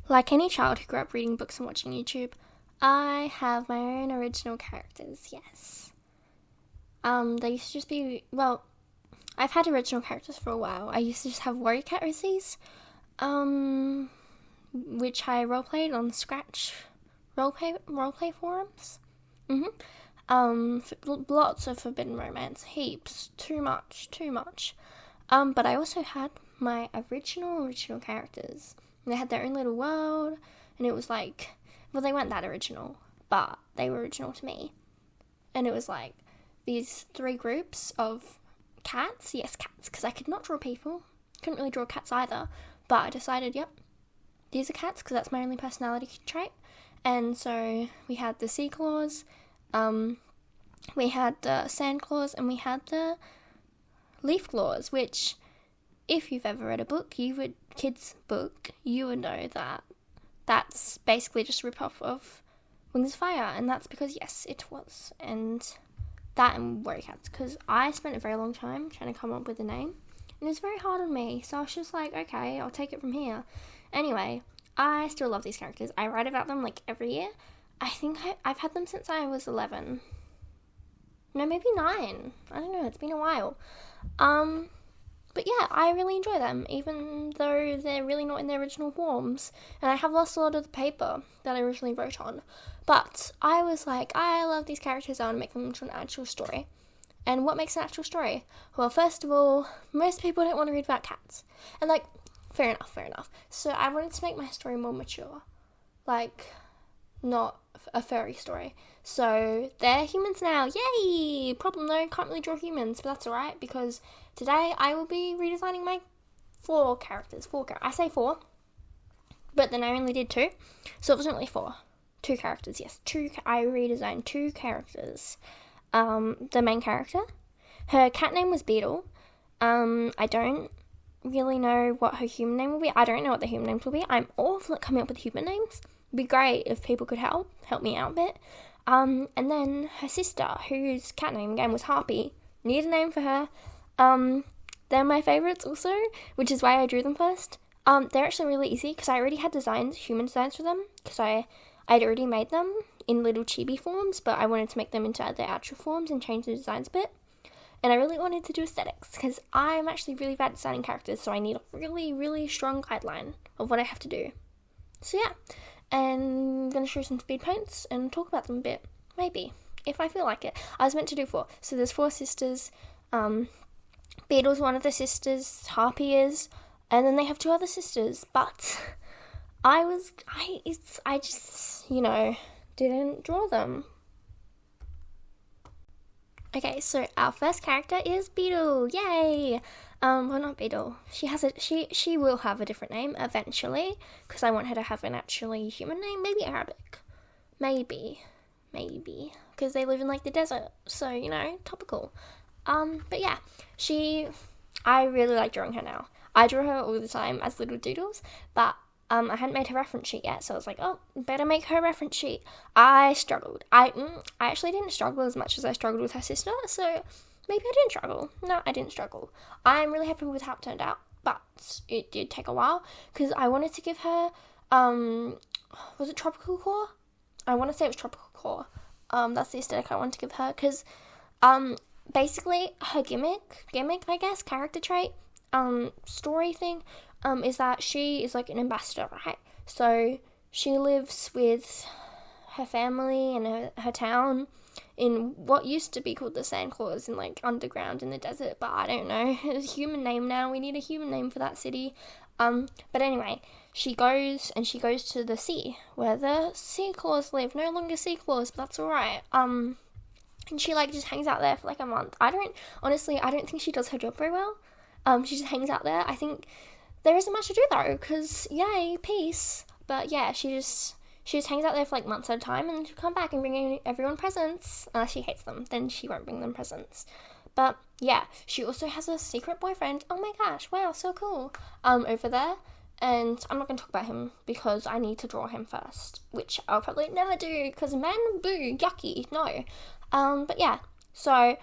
Like any child who grew up reading books and watching YouTube, I have my own original characters, yes. They used to just be, well, I've had original characters for a while. I used to just have Warrior Cat OCs, which I roleplayed on Scratch roleplay forums. Lots of forbidden romance, heaps, too much. But I also had my original characters. They had their own little world, and it was like, well, they weren't that original, but they were original to me. And it was like these 3 groups of cats, because I could not draw people, couldn't really draw cats either, but I decided, yep, these are cats, because that's my only personality trait. And so we had the sea claws, we had the sand claws, and we had the leaf claws, which, if you've ever read a kid's book, you would know that that's basically just a rip-off of Wings of Fire, and that's because, yes, it was. And that and Warrior Cats, because I spent a very long time trying to come up with a name, and it was very hard on me, so I was just like, okay, I'll take it from here. Anyway, I still love these characters. I write about them, like, every year. I think I've had them since I was 11. No, maybe 9. I don't know, it's been a while. But yeah, I really enjoy them, even though they're really not in their original forms. And I have lost a lot of the paper that I originally wrote on. But I was like, I love these characters, I want to make them into an actual story. And what makes an actual story? Well, first of all, most people don't want to read about cats. And like, fair enough. So I wanted to make my story more mature. Like, not a furry story. So they're humans now. Yay! Problem though, can't really draw humans, but that's alright, because today I will be redesigning my 4 characters. I say 4, but then I only did 2, so it wasn't really 4. 2 characters, yes. I redesigned 2 characters. The main character, her cat name was Beetle. I don't really know what her human name will be. I don't know what the human names will be. I'm awful at coming up with human names. It'd be great if people could help me out a bit. And then her sister, whose cat name again was Harpy. Need a name for her. They're my favourites also, which is why I drew them first. They're actually really easy, because I already had human designs for them, because I'd already made them in little chibi forms, but I wanted to make them into their actual forms and change the designs a bit. And I really wanted to do aesthetics, because I'm actually really bad at designing characters, so I need a really, really strong guideline of what I have to do. So yeah, and I'm going to show some speed paints and talk about them a bit, maybe, if I feel like it. I was meant to do 4, so there's 4 sisters. Beetle's one of the sisters, Harpy is, and then they have 2 other sisters, but I just, didn't draw them. Okay, so our first character is Beetle. Yay! Well, not Beetle. She will have a different name eventually, because I want her to have an actually human name, maybe Arabic. Maybe. Because they live in, like, the desert, so, topical. But yeah, I really like drawing her now. I draw her all the time as little doodles, but I hadn't made her reference sheet yet, so I was like, oh, better make her reference sheet. I struggled. I actually didn't struggle as much as I struggled with her sister, so maybe I didn't struggle. No, I didn't struggle. I'm really happy with how it turned out, but it did take a while, because I wanted to give her, was it Tropical Core? I want to say it was Tropical Core. That's the aesthetic I wanted to give her, because, basically, her gimmick, I guess, character trait, story thing, is that she is like an ambassador, right? So she lives with her family and her town in what used to be called the Sandclaws, in like underground in the desert, but I don't know, it's a human name now. We need a human name for that city. But anyway, she goes to the sea where the sea claws live. No longer sea claws, but that's alright. And she like just hangs out there for like a month. I don't think she does her job very well. She just hangs out there. I think there isn't much to do though, because yay, peace. But yeah, she just hangs out there for like months at a time, and she'll come back and bring everyone presents. Unless she hates them, then she won't bring them presents. But yeah, she also has a secret boyfriend. Oh my gosh, wow, so cool. Over there. And I'm not going to talk about him because I need to draw him first, which I'll probably never do, because men, boo, yucky, no. But yeah, so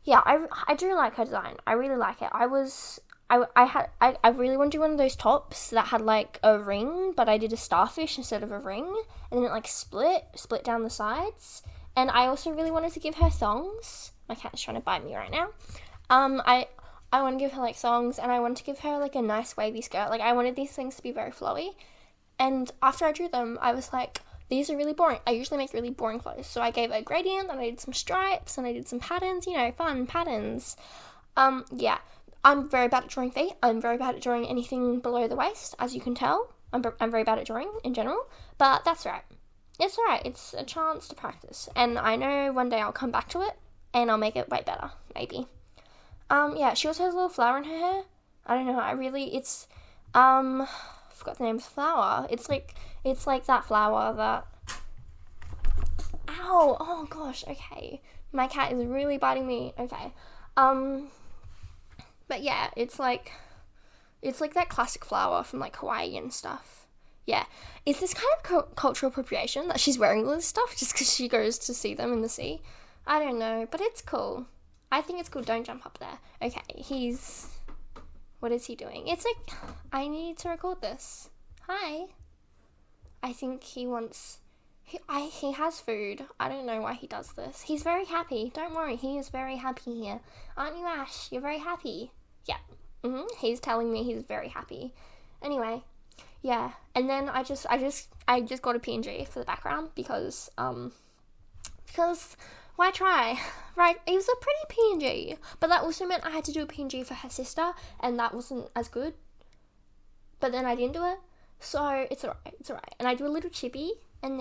yeah, I do like her design. I really like it. I really want to do one of those tops that had like a ring, but I did a starfish instead of a ring, and then it like split down the sides. And I also really wanted to give her thongs. My cat is trying to bite me right now. I want to give her like thongs, and I wanted to give her like a nice wavy skirt. Like I wanted these things to be very flowy. And after I drew them, I was like, these are really boring. I usually make really boring clothes. So I gave a gradient, and I did some stripes, and I did some patterns, fun patterns. Yeah. I'm very bad at drawing feet. I'm very bad at drawing anything below the waist, as you can tell. I'm very bad at drawing in general, but that's right. It's alright. It's a chance to practice, and I know one day I'll come back to it, and I'll make it way better, maybe. Yeah, she also has a little flower in her hair. I don't know, I forgot the name of the flower. It's like that flower that, ow, oh gosh, okay. My cat is really biting me, okay. But yeah, it's like that classic flower from like Hawaii and stuff. Yeah. Is this kind of cultural appropriation that she's wearing all this stuff just because she goes to see them in the sea? I don't know, but it's cool. I think it's cool. Don't jump up there. Okay, what is he doing? It's like, I need to record this. Hi. I think he has food. I don't know why he does this. He's very happy. Don't worry, he is very happy here. Aren't you, Ash? You're very happy. Yeah. He's telling me he's very happy. Anyway, yeah. And then I just got a PNG for the background because why try? Right? It was a pretty PNG, but that also meant I had to do a PNG for her sister, and that wasn't as good. But then I didn't do it, so it's alright. And I do a little chibi, and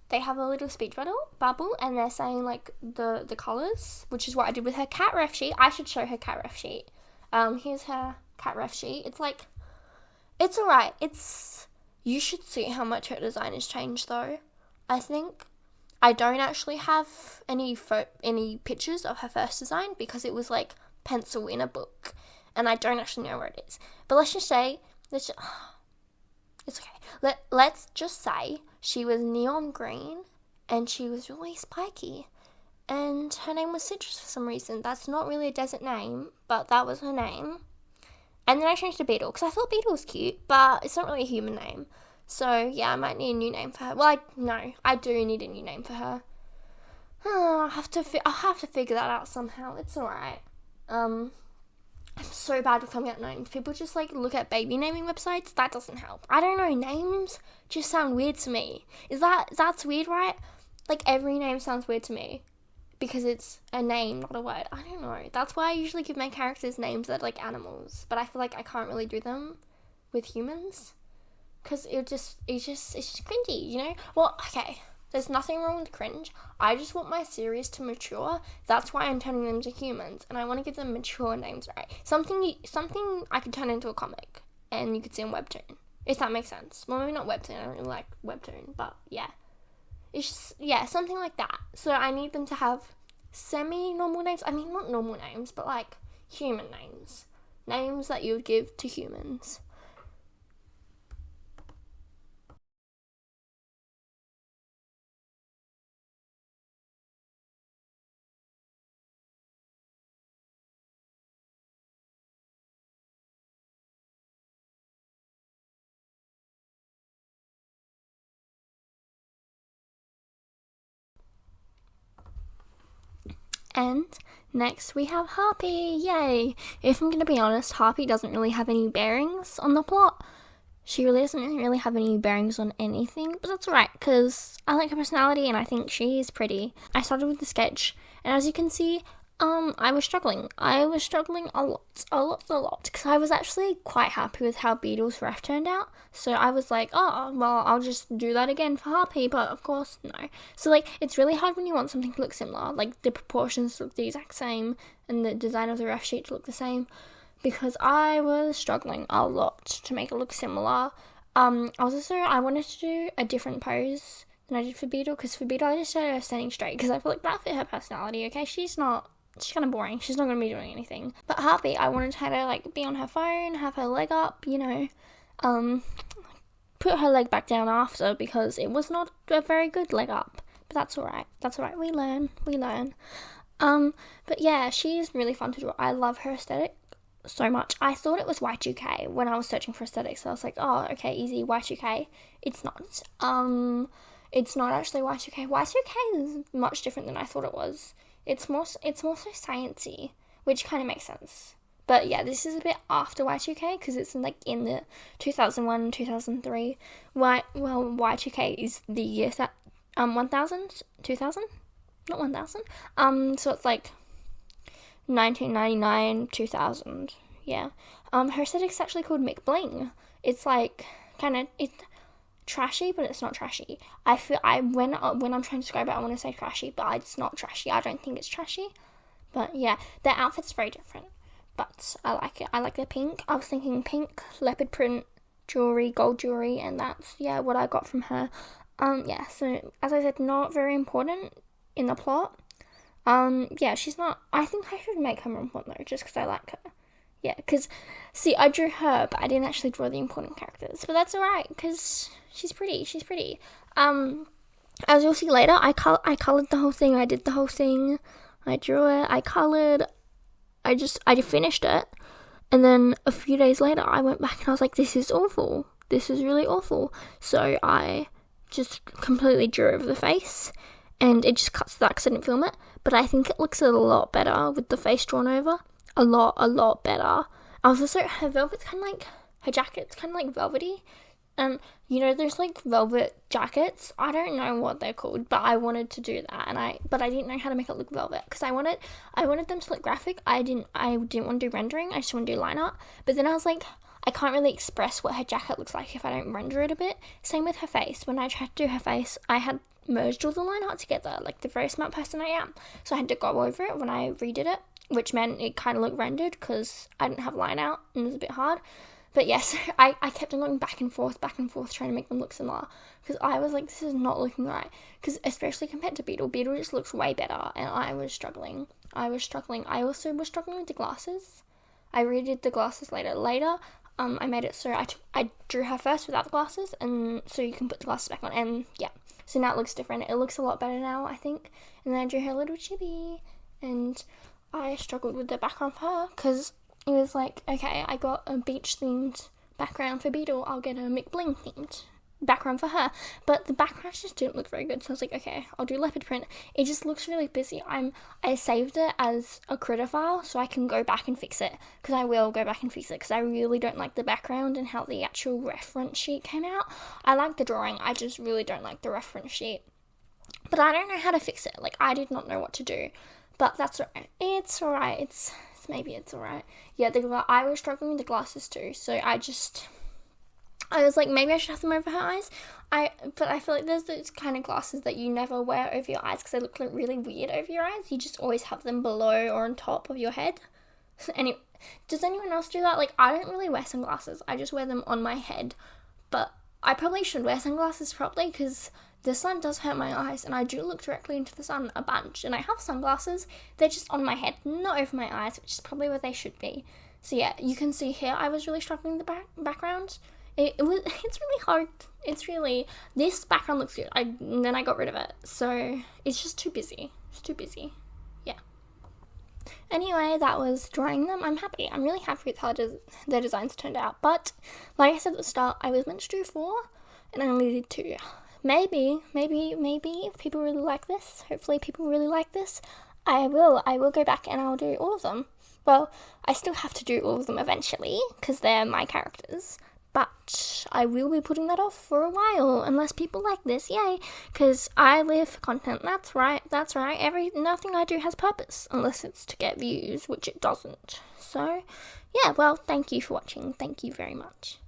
they have a little speech bubble, and they're saying like the colours, which is what I did with her cat ref sheet. I should show her cat ref sheet. Here's her cat ref sheet. It's alright. You should see how much her design has changed though. I think I don't actually have any pictures of her first design because it was like pencil in a book, and I don't actually know where it is. But let's just say, it's okay. Let's just say she was neon green, and she was really spiky, and her name was Citrus for some reason. That's not really a desert name, but that was her name. And then I changed to Beetle because I thought Beetle was cute, but it's not really a human name. So yeah, I might need a new name for her. Well, I do need a new name for her. I'll have to figure that out somehow. It's alright. I'm so bad with coming up with names. People just like look at baby naming websites. That doesn't help. I don't know. Names just sound weird to me. That's weird, right? Like every name sounds weird to me because it's a name, not a word. I don't know. That's why I usually give my characters names that are like animals. But I feel like I can't really do them with humans. Because it's just cringy, Well, okay, there's nothing wrong with cringe. I just want my series to mature. That's why I'm turning them to humans. And I want to give them mature names, right? Something I could turn into a comic. And you could see on Webtoon. If that makes sense. Well, maybe not Webtoon. I don't really like Webtoon. But, yeah. It's just, yeah, something like that. So I need them to have semi-normal names. I mean, not normal names, but, like, human names. Names that you would give to humans. And next we have Harpy, yay! If I'm going to be honest, Harpy doesn't really have any bearings on the plot. She really doesn't really have any bearings on anything, but that's alright, because I like her personality and I think she's pretty. I started with the sketch, and as you can see, I was struggling. I was struggling a lot, because I was actually quite happy with how Beetle's ref turned out. So I was like, oh, well, I'll just do that again for Harpy, but of course, no. So, like, it's really hard when you want something to look similar, like the proportions to look the exact same, and the design of the ref sheet to look the same, because I was struggling a lot to make it look similar. I wanted to do a different pose than I did for Beetle, because for Beetle I just started her standing straight, because I feel like that fit her personality, okay? She's kind of boring. She's not going to be doing anything. But Harpy, I wanted her to, like, be on her phone, have her leg up, put her leg back down after, because it was not a very good leg up. But that's alright. We learn. But yeah, she's really fun to draw. I love her aesthetic. so much. I thought it was Y2K when I was searching for aesthetics. So I was like, oh, okay, easy, Y2K. It's not. It's not actually Y2K. Y2K is much different than I thought it was. It's more so sciencey, which kind of makes sense. But yeah, this is a bit after Y2K because it's like in the 2001, 2003. Y2K is the year that 1000, 2000, not 1000. So it's like 1999, 2000. Yeah. Her aesthetic's actually called McBling. It's like it's trashy, but it's not trashy. When I'm trying to describe it, I want to say trashy, but it's not trashy. I don't think it's trashy. But yeah, their outfit's very different. But I like it. I like the pink. I was thinking pink, leopard print jewelry, gold jewelry, and that's what I got from her. So as I said, not very important in the plot. She's not. I think I should make her more important though, just because I like her. Yeah, because, see, I drew her, but I didn't actually draw the important characters. But that's alright, because she's pretty. As you'll see later, I coloured the whole thing. I did the whole thing. I drew it. I coloured. I finished it. And then a few days later, I went back and I was like, this is awful. This is really awful. So I just completely drew over the face. And it just cuts that because I didn't film it. But I think it looks a lot better with the face drawn over. A lot better. Also, her velvet's kind of like, her jacket's kind of like velvety. And, there's like velvet jackets. I don't know what they're called, but I wanted to do that. But I didn't know how to make it look velvet. Because I wanted them to look graphic. I didn't want to do rendering. I just want to do line art. But then I was like, I can't really express what her jacket looks like if I don't render it a bit. Same with her face. When I tried to do her face, I had merged all the line art together, like the very smart person I am. So I had to go over it when I redid it, which meant it kind of looked rendered because I didn't have line out and it was a bit hard. But yes, I kept on going back and forth, trying to make them look similar because I was like, this is not looking right. Because especially compared to Beetle just looks way better, and I was struggling. I also was struggling with the glasses. I redid the glasses later. I made it so I drew her first without the glasses, and so you can put the glasses back on, and yeah. So now it looks different. It looks a lot better now, I think. And then I drew her little chibi, and I struggled with the background for her because it was like, okay, I got a beach-themed background for Beetle. I'll get a McBling-themed background for her. But the backgrounds just didn't look very good. So I was like, okay, I'll do leopard print. It just looks really busy. I saved it as a critter file so I can go back and fix it. Because I will go back and fix it because I really don't like the background and how the actual reference sheet came out. I like the drawing. I just really don't like the reference sheet. But I don't know how to fix it. Like, I did not know what to do. But that's alright. It's alright. Maybe it's alright. Yeah, I was struggling with the glasses too. So I was like, maybe I should have them over her eyes. But I feel like there's those kind of glasses that you never wear over your eyes because they look like really weird over your eyes. You just always have them below or on top of your head. Does anyone else do that? Like, I don't really wear sunglasses. I just wear them on my head. But I probably should wear sunglasses properly because the sun does hurt my eyes and I do look directly into the sun a bunch. And I have sunglasses. They're just on my head, not over my eyes, which is probably where they should be. So yeah, you can see here I was really struggling with the background. It's really hard. This background looks good. And then I got rid of it. So it's just too busy. It's too busy. Yeah. Anyway, that was drawing them. I'm happy. I'm really happy with how their designs turned out. But like I said at the start, I was meant to do 4 and I only did 2. Maybe if people really like this, hopefully people really like this, I will go back and I'll do all of them. Well, I still have to do all of them eventually because they're my characters. But I will be putting that off for a while, unless people like this, yay, because I live for content, that's right, nothing I do has purpose, unless it's to get views, which it doesn't. So, yeah, well, thank you for watching, thank you very much.